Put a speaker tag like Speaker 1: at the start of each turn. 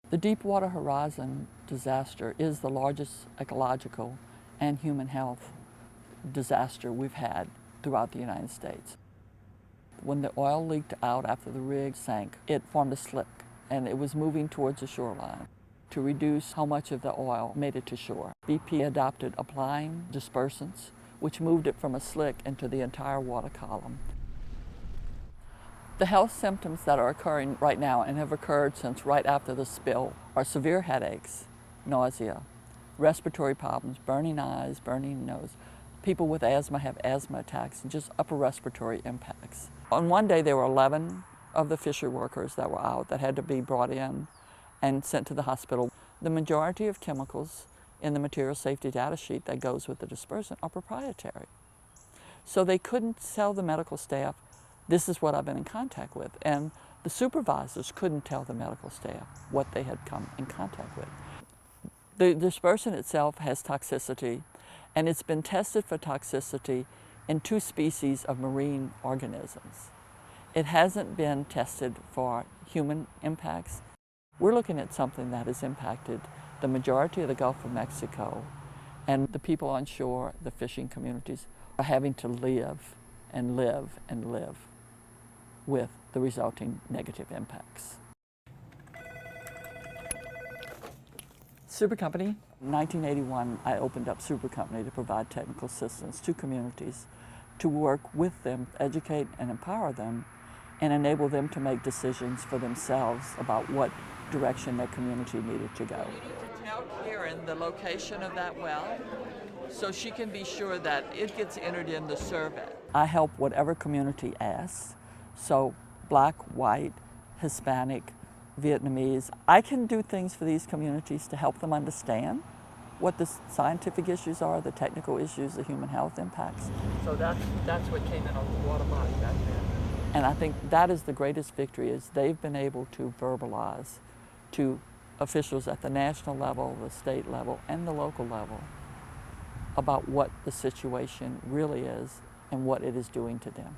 Speaker 1: The Deepwater Horizon disaster is the largest ecological and human health disaster we've had throughout the United States. When the oil leaked out after the rig sank, it formed a slick and it was moving towards the shoreline. To reduce how much of the oil made it to shore, BP adopted applying dispersants, which moved it from a slick into the entire water column. The health symptoms that are occurring right now and have occurred since right after the spill are severe headaches, nausea, respiratory problems, burning eyes, burning nose. People with asthma have asthma attacks and just upper respiratory impacts. On one day, there were 11 of the fishery workers that were out that had to be brought in and sent to the hospital. The majority of chemicals in the material safety data sheet that goes with the dispersant are proprietary. So they couldn't tell the medical staff, this is what I've been in contact with. And the supervisors couldn't tell the medical staff what they had come in contact with. The dispersant itself has toxicity, and it's been tested for toxicity in 2 species of marine organisms. It hasn't been tested for human impacts. We're looking at something that has impacted the majority of the Gulf of Mexico, and the people on shore, the fishing communities, are having to live and live and live with the resulting negative impacts. Super Company. In 1981, I opened up Super Company to provide technical assistance to communities, to work with them, educate and empower them, and enable them to make decisions for themselves about what direction their community needed to go. You need to tell Karen the location of that well so she can be sure that it gets entered in the survey. I help whatever community asks, so Black, white, Hispanic, Vietnamese. I can do things for these communities to help them understand what the scientific issues are, the technical issues, the human health impacts. So that's what came in on the water body back then. And I think that is the greatest victory, is they've been able to verbalize to officials at the national level, the state level, and the local level about what the situation really is and what it is doing to them.